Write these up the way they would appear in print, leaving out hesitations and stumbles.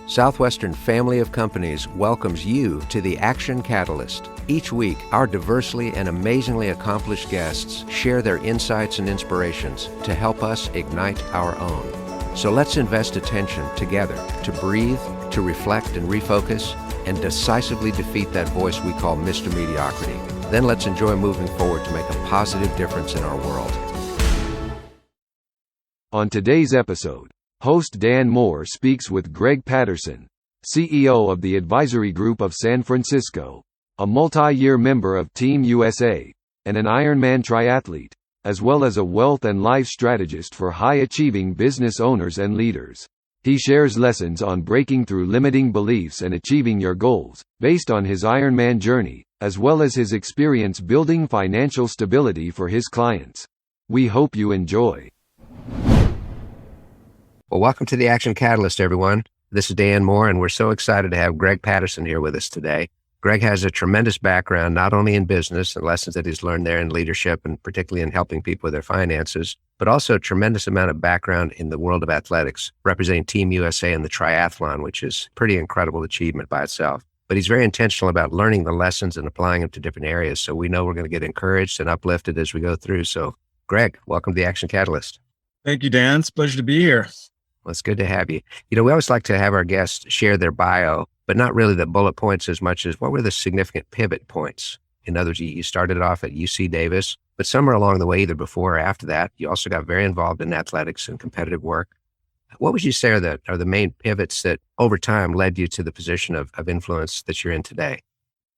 Southwestern Family of Companies welcomes you to the Action Catalyst. Each week, our diversely and amazingly accomplished guests share their insights and inspirations to help us ignite our own. So let's invest attention together to breathe, to reflect and refocus, and decisively defeat that voice we call Mr. Mediocrity. Then let's enjoy moving forward to make a positive difference in our world. On today's episode, host Dan Moore speaks with Greg Patterson, CEO of the Advisory Group of San Francisco, a multi-year member of Team USA, and an Ironman triathlete, as well as a wealth and life strategist for high-achieving business owners and leaders. He shares lessons on breaking through limiting beliefs and achieving your goals, based on his Ironman journey, as well as his experience building financial stability for his clients. We hope you enjoy. Well, welcome to the Action Catalyst, everyone. This is Dan Moore, and we're so excited to have Greg Patterson here with us today. Greg has a tremendous background, not only in business and lessons that he's learned there in leadership and particularly in helping people with their finances, but also a tremendous amount of background in the world of athletics, representing Team USA in the triathlon, which is a pretty incredible achievement by itself. But he's very intentional about learning the lessons and applying them to different areas. So we know we're going to get encouraged and uplifted as we go through. So Greg, welcome to the Action Catalyst. Thank you, Dan. It's a pleasure to be here. Well, it's good to have you. You know, we always like to have our guests share their bio, but not really the bullet points as much as what were the significant pivot points. In other words, you started off at UC Davis, but somewhere along the way, either before or after that, you also got very involved in athletics and competitive work. What would you say are the main pivots that over time led you to the position of influence that you're in today?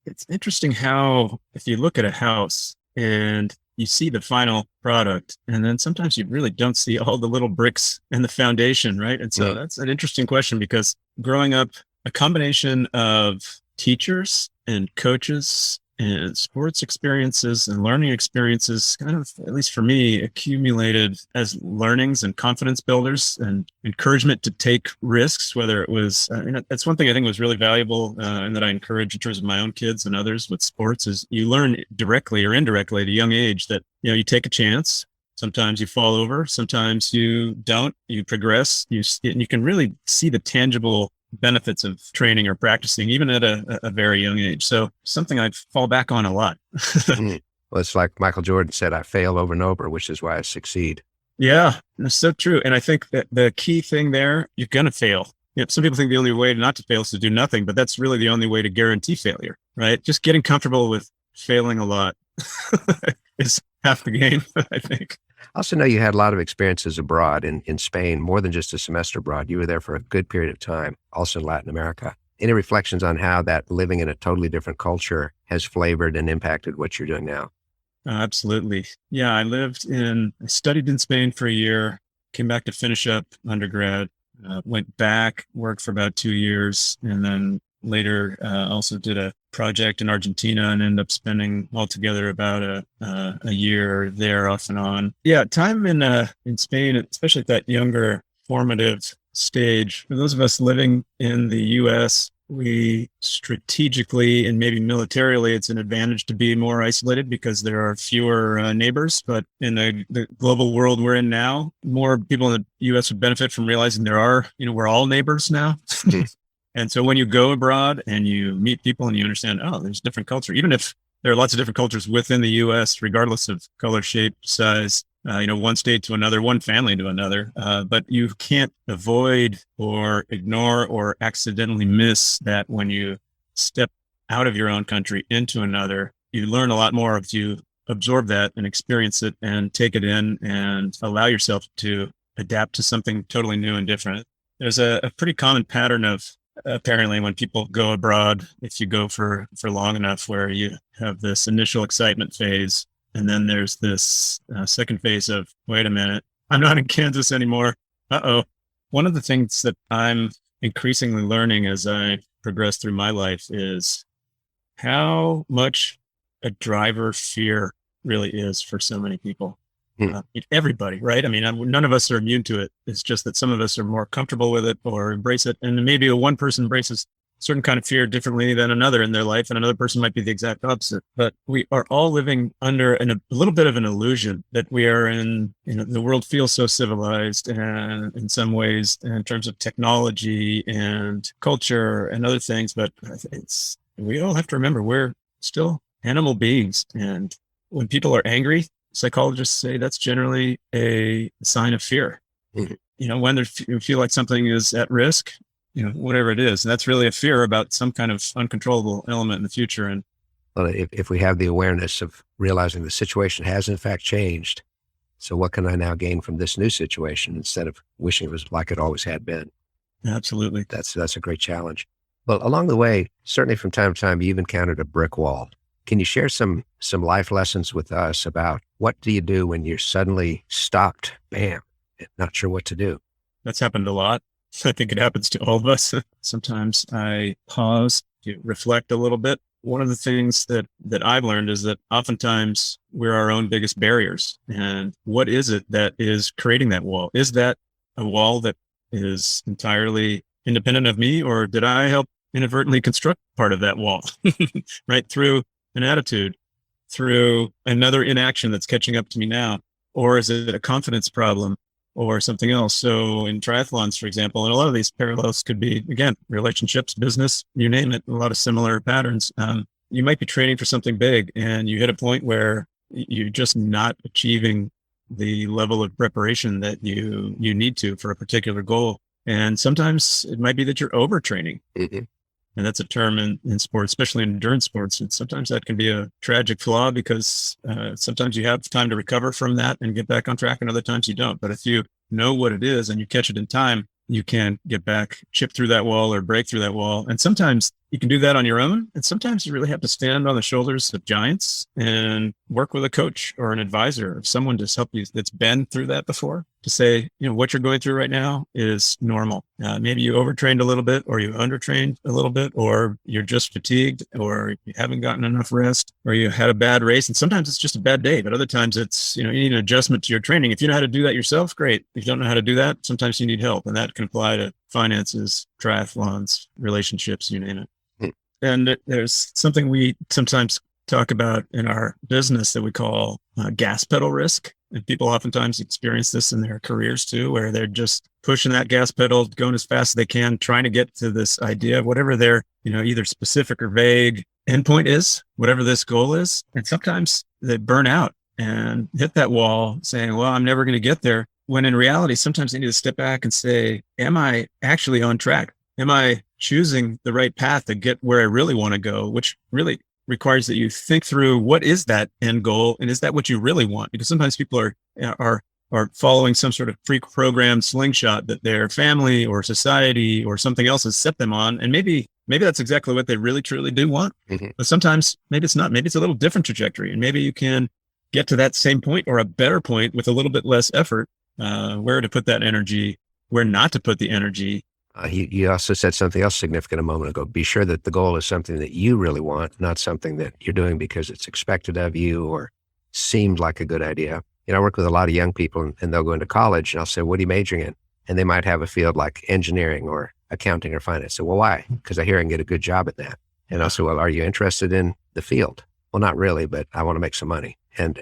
It's interesting how, if you look at a house and you see the final product, and then sometimes you really don't see all the little bricks in the foundation, right? And so that's an interesting question, because growing up, a combination of teachers and coaches and sports experiences and learning experiences kind of, at least for me, accumulated as learnings and confidence builders and encouragement to take risks, whether it was, that's one thing I think was really valuable and that I encourage in terms of my own kids and others with sports, is you learn directly or indirectly at a young age that, you take a chance. Sometimes you fall over, sometimes you don't, you progress, and you can really see the tangible benefits of training or practicing, even at a very young age. So something I fall back on a lot. Well, it's like Michael Jordan said, I fail over and over, which is why I succeed. Yeah, that's so true. And I think that the key thing there, you're going to fail. Some people think the only way not to fail is to do nothing, but that's really the only way to guarantee failure, right? Just getting comfortable with failing a lot is half the game, I think. I also know you had a lot of experiences abroad in Spain, more than just a semester abroad. You were there for a good period of time, also in Latin America. Any reflections on how that living in a totally different culture has flavored and impacted what you're doing now? Absolutely. Yeah, I studied in Spain for a year, came back to finish up undergrad, went back, worked for about 2 years, and then later also did a project in Argentina and ended up spending altogether about a year there off and on. Yeah, time in Spain, especially at that younger formative stage. For those of us living in the US, we strategically and maybe militarily, it's an advantage to be more isolated because there are fewer neighbors. But in the global world we're in now, more people in the US would benefit from realizing we're all neighbors now. And so when you go abroad and you meet people and you understand, there's different culture, even if there are lots of different cultures within the US, regardless of color, shape, size, one state to another, one family to another, but you can't avoid or ignore or accidentally miss that when you step out of your own country into another. You learn a lot more if you absorb that and experience it and take it in and allow yourself to adapt to something totally new and different. There's a pretty common pattern of, apparently, when people go abroad, if you go for long enough, where you have this initial excitement phase, and then there's this second phase of, wait a minute, I'm not in Kansas anymore. One of the things that I'm increasingly learning as I progress through my life is how much a driver fear really is for so many people. Everybody, right? I mean, none of us are immune to it. It's just that some of us are more comfortable with it or embrace it. And maybe one person embraces certain kind of fear differently than another in their life, and another person might be the exact opposite. But we are all living under a little bit of an illusion that we are in, the world feels so civilized, and in some ways in terms of technology and culture and other things. But we all have to remember we're still animal beings. And when people are angry, psychologists say that's generally a sign of fear. Mm-hmm. When you feel like something is at risk, whatever it is, and that's really a fear about some kind of uncontrollable element in the future. And well, if we have the awareness of realizing the situation has in fact changed, so what can I now gain from this new situation instead of wishing it was like it always had been? Absolutely. That's a great challenge. Well, along the way, certainly from time to time, you've encountered a brick wall. Can you share some life lessons with us about what do you do when you're suddenly stopped, bam, not sure what to do? That's happened a lot. I think it happens to all of us. Sometimes I pause to reflect a little bit. One of the things that I've learned is that oftentimes we're our own biggest barriers. And what is it that is creating that wall? Is that a wall that is entirely independent of me, or did I help inadvertently construct part of that wall, right? Through an attitude, through another inaction that's catching up to me now? Or is it a confidence problem or something else? So in triathlons, for example, and a lot of these parallels could be, again, relationships, business, you name it, a lot of similar patterns. You might be training for something big and you hit a point where you're just not achieving the level of preparation that you need to for a particular goal. And sometimes it might be that you're overtraining. Mm-hmm. And that's a term in sports, especially in endurance sports. And sometimes that can be a tragic flaw because sometimes you have time to recover from that and get back on track, and other times you don't. But if you know what it is and you catch it in time, you can get back, chip through that wall or break through that wall. And sometimes you can do that on your own. And sometimes you really have to stand on the shoulders of giants and work with a coach or an advisor or someone to help you that's been through that before, to say, what you're going through right now is normal. Maybe you overtrained a little bit, or you undertrained a little bit, or you're just fatigued, or you haven't gotten enough rest, or you had a bad race. And sometimes it's just a bad day, but other times it's, you need an adjustment to your training. If you know how to do that yourself, great. If you don't know how to do that, sometimes you need help. And that can apply to finances, triathlons, relationships, you name it. And there's something we sometimes talk about in our business that we call gas pedal risk. And people oftentimes experience this in their careers too, where they're just pushing that gas pedal, going as fast as they can, trying to get to this idea of whatever their, either specific or vague endpoint is, whatever this goal is. And sometimes they burn out and hit that wall saying, well, I'm never going to get there. When in reality, sometimes they need to step back and say, am I actually on track? Am I choosing the right path to get where I really want to go, which really requires that you think through what is that end goal, and is that what you really want? Because sometimes people are following some sort of pre-programmed slingshot that their family or society or something else has set them on, and maybe that's exactly what they really truly do want. Mm-hmm. But sometimes maybe it's not. Maybe it's a little different trajectory, and maybe you can get to that same point or a better point with a little bit less effort. Where to put that energy, where not to put the energy. You also said something else significant a moment ago. Be sure that the goal is something that you really want, not something that you're doing because it's expected of you or seemed like a good idea. I work with a lot of young people and they'll go into college and I'll say, what are you majoring in? And they might have a field like engineering or accounting or finance. So, well, why? Because I hear I can get a good job at that. And I'll say, well, are you interested in the field? Well, not really, but I want to make some money. And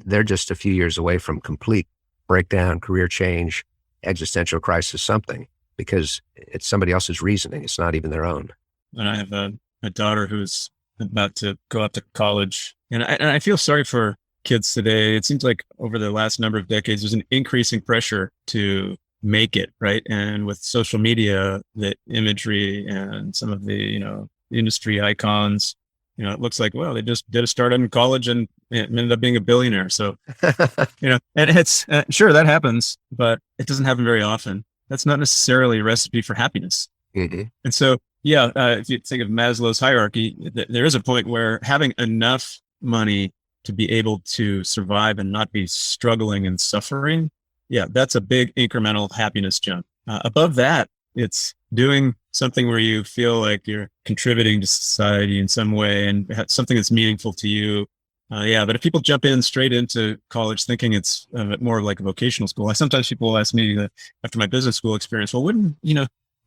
they're just a few years away from complete breakdown, career change, existential crisis, something. Because it's somebody else's reasoning. It's not even their own. And I have a daughter who's about to go up to college. And I feel sorry for kids today. It seems like over the last number of decades, there's an increasing pressure to make it, right? And with social media, the imagery and some of the, industry icons, it looks like, well, they just did a startup in college and ended up being a billionaire. So, and it's sure that happens, but it doesn't happen very often. That's not necessarily a recipe for happiness. Mm-hmm. And so, if you think of Maslow's hierarchy, there is a point where having enough money to be able to survive and not be struggling and suffering, that's a big incremental happiness jump. Above that, it's doing something where you feel like you're contributing to society in some way and something that's meaningful to you. But if people jump in straight into college thinking it's more like a vocational school, sometimes people will ask me after my business school experience, well, wouldn't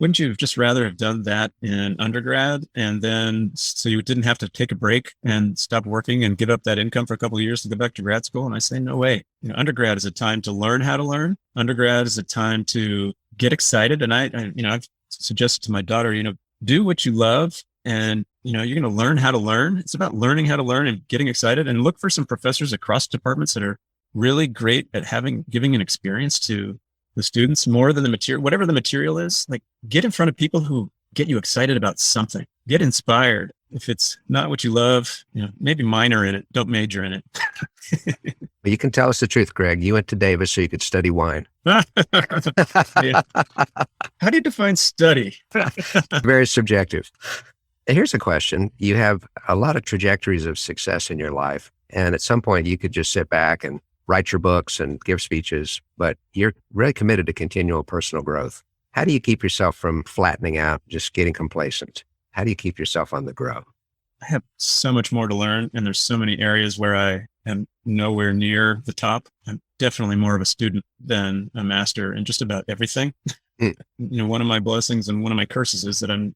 wouldn't you have just rather have done that in undergrad and then so you didn't have to take a break and stop working and give up that income for a couple of years to go back to grad school? And I say, no way. Undergrad is a time to learn how to learn. Undergrad is a time to get excited. And I've suggested to my daughter, do what you love, and you're going to learn how to learn. It's about learning how to learn and getting excited, and look for some professors across departments that are really great at giving an experience to the students more than the material, whatever the material is. Like, get in front of people who get you excited about something, get inspired. If it's not what you love, maybe minor in it, don't major in it. But you can tell us the truth, Greg. You went to Davis so you could study wine. Yeah. How do you define study? Very subjective. Here's a question. You have a lot of trajectories of success in your life. And at some point you could just sit back and write your books and give speeches, but you're really committed to continual personal growth. How do you keep yourself from flattening out, just getting complacent? How do you keep yourself on the grow? I have so much more to learn, and there's so many areas where I am nowhere near the top. I'm definitely more of a student than a master in just about everything. One of my blessings and one of my curses is that I'm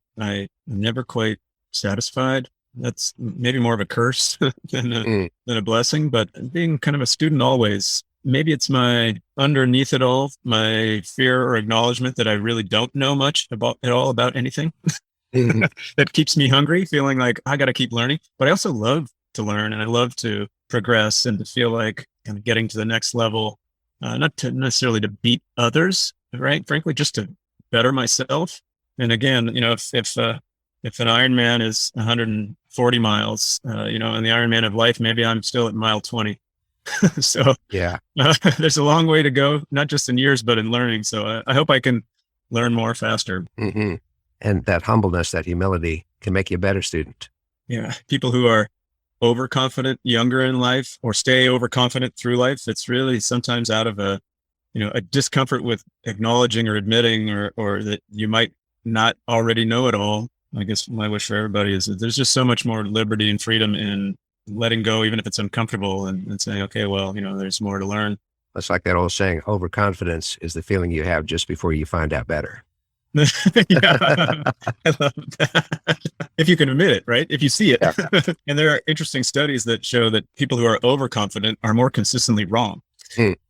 never quite satisfied. That's maybe more of a curse than a blessing, but being kind of a student always. Maybe it's my underneath it all, my fear or acknowledgement that I really don't know much about anything. That keeps me hungry, feeling like I got to keep learning. But I also love to learn, and I love to progress and to feel like I'm getting to the next level, not to necessarily to beat others, right? Frankly, just to better myself. And again, if an Ironman is 140 miles, in the Ironman of life, maybe I'm still at mile 20. So yeah, there's a long way to go, not just in years, but in learning. So I hope I can learn more faster. Mm-hmm. And that humbleness, that humility can make you a better student. Yeah. People who are overconfident younger in life or stay overconfident through life, it's really sometimes out of a discomfort with acknowledging or admitting or that you might not already know it all. I guess my wish for everybody is that there's just so much more liberty and freedom in letting go, even if it's uncomfortable, and saying, okay, well, there's more to learn. It's like that old saying, overconfidence is the feeling you have just before you find out better. Yeah, I love that. If you can admit it, right? If you see it. Yeah. And there are interesting studies that show that people who are overconfident are more consistently wrong.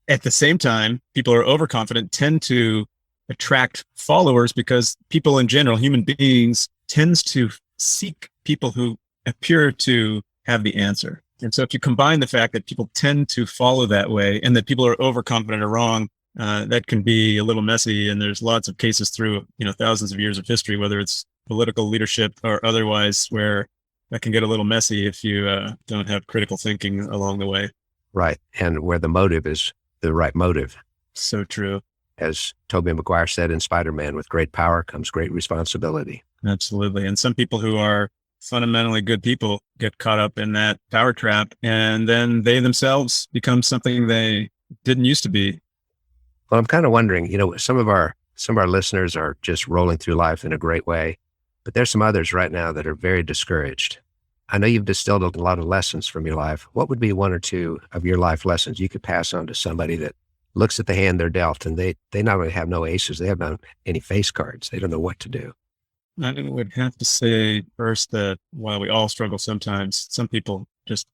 At the same time, people who are overconfident tend to attract followers because people in general, human beings, tends to seek people who appear to have the answer. And so if you combine the fact that people tend to follow that way and that people who are overconfident or wrong, that can be a little messy. And there's lots of cases through, thousands of years of history, whether it's political leadership or otherwise, where that can get a little messy if you don't have critical thinking along the way. Right. And where the motive is the right motive. So true. As Tobey Maguire said in Spiderman, with great power comes great responsibility. Absolutely. And some people who are fundamentally good people get caught up in that power trap, and then they themselves become something they didn't used to be. Well, I'm kind of wondering, some of our listeners are just rolling through life in a great way, but there's some others right now that are very discouraged. I know you've distilled a lot of lessons from your life. What would be one or two of your life lessons you could pass on to somebody that looks at the hand they're dealt, and they not only have no aces, they have not any face cards. They don't know what to do. I would have to say first that while we all struggle sometimes, some people just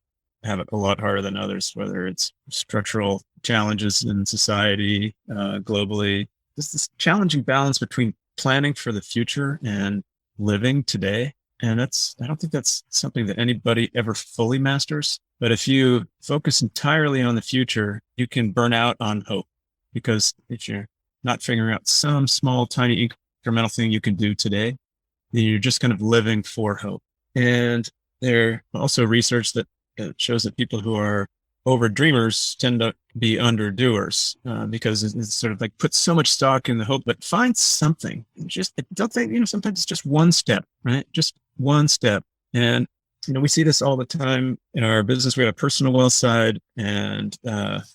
have it a lot harder than others, whether it's structural challenges in society, globally. This challenging balance between planning for the future and living today. And I don't think that's something that anybody ever fully masters. But if you focus entirely on the future, you can burn out on hope, because if you're not figuring out some small, tiny incremental thing you can do today, then you're just kind of living for hope. And there are also research that shows that people who are over dreamers tend to be under doers, because it's sort of like put so much stock in the hope, but find something. Don't think, sometimes it's just one step, right? Just one step. And, we see this all the time in our business. We have a personal wealth side and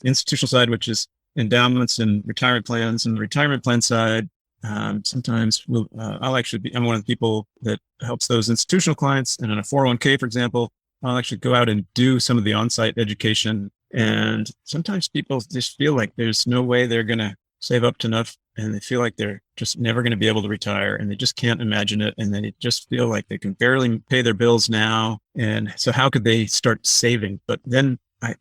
institutional side, which is endowments and retirement plans. And the retirement plan side, sometimes I'm one of the people that helps those institutional clients. And in a 401k, for example, I'll actually go out and do some of the on-site education. And sometimes people just feel like there's no way they're going to save up to and they feel like they're just never going to be able to retire, and they just can't imagine it. And they just feel like they can barely pay their bills now. And so how could they start saving? But then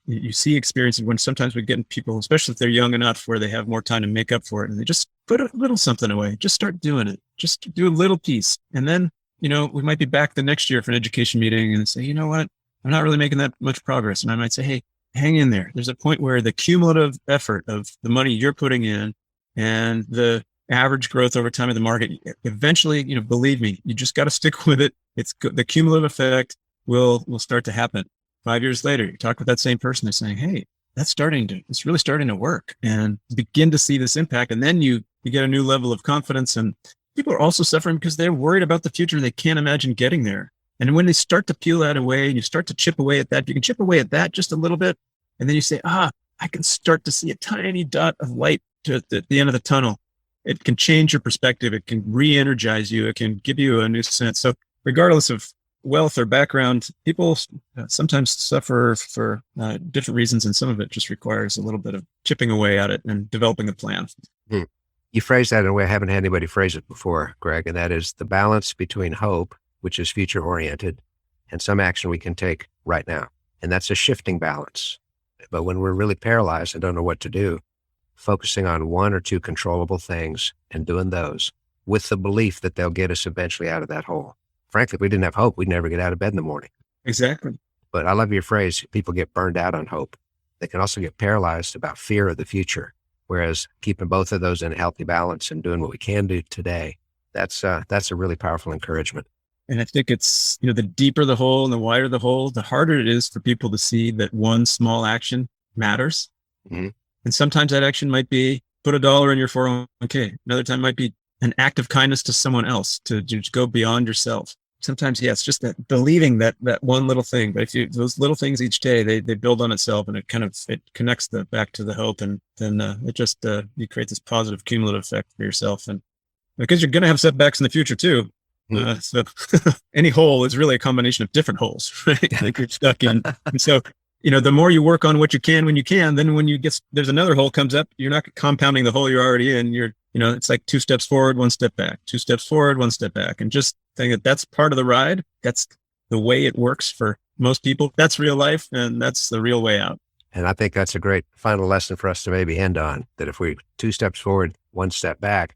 you see experiences when sometimes we get people, especially if they're young enough where they have more time to make up for it, and they just put a little something away, just start doing it, just do a little piece. And then, we might be back the next year for an education meeting and say, you know what, I'm not really making that much progress. And I might say, hey, hang in there. There's a point where the cumulative effort of the money you're putting in and the average growth over time of the market, eventually, believe me, you just got to stick with it. It's the cumulative effect will start to happen. 5 years later, you talk with that same person, they're saying, hey, it's really starting to work, and begin to see this impact. And then you get a new level of confidence. And people are also suffering because they're worried about the future. They can't imagine getting there. And when they start to peel that away and you start to chip away at that, you can chip away at that just a little bit. And then you say, I can start to see a tiny dot of light at the end of the tunnel. It can change your perspective. It can re-energize you. It can give you a new sense. So regardless of wealth or background, people sometimes suffer for different reasons. And some of it just requires a little bit of chipping away at it and developing a plan. You phrased that in a way I haven't had anybody phrase it before, Greg, and that is the balance between hope, which is future oriented, and some action we can take right now. And that's a shifting balance. But when we're really paralyzed and don't know what to do, focusing on one or two controllable things and doing those with the belief that they'll get us eventually out of that hole. Frankly, if we didn't have hope, we'd never get out of bed in the morning. Exactly. But I love your phrase, people get burned out on hope. They can also get paralyzed about fear of the future. Whereas keeping both of those in a healthy balance and doing what we can do today, that's a really powerful encouragement. And I think it's, the deeper the hole and the wider the hole, the harder it is for people to see that one small action matters. Mm-hmm. And sometimes that action might be put $1 in your 401k. Another time might be an act of kindness to someone else, to just go beyond yourself. Sometimes, it's just that believing that one little thing. But if those little things each day, they build on itself, and it connects back to the hope, and then you create this positive cumulative effect for yourself. And because you're going to have setbacks in the future too. So any hole is really a combination of different holes, right? Like you're stuck in. And so, the more you work on what you can when you can, then when there's another hole comes up, you're not compounding the hole you're already in. It's like 2 steps forward, 1 step back, 2 steps forward, 1 step back. And just think that's part of the ride. That's the way it works for most people. That's real life, and that's the real way out. And I think that's a great final lesson for us to maybe end on, that if we 2 steps forward, 1 step back,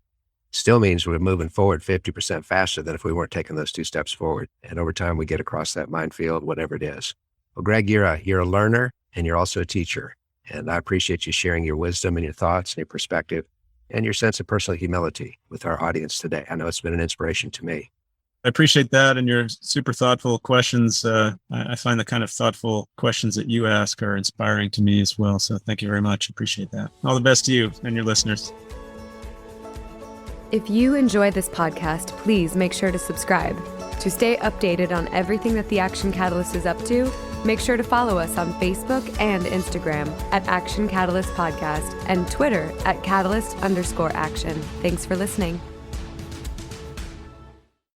still means we're moving forward 50% faster than if we weren't taking those 2 steps forward. And over time, we get across that minefield, whatever it is. Well, Greg, you're a learner, and you're also a teacher. And I appreciate you sharing your wisdom and your thoughts and your perspective and your sense of personal humility with our audience today. I know it's been an inspiration to me. I appreciate that, and your super thoughtful questions. I find the kind of thoughtful questions that you ask are inspiring to me as well. So thank you very much. Appreciate that. All the best to you and your listeners. If you enjoyed this podcast, please make sure to subscribe. To stay updated on everything that the Action Catalyst is up to, make sure to follow us on Facebook and Instagram at Action Catalyst Podcast and Twitter at Catalyst_Action. Thanks for listening.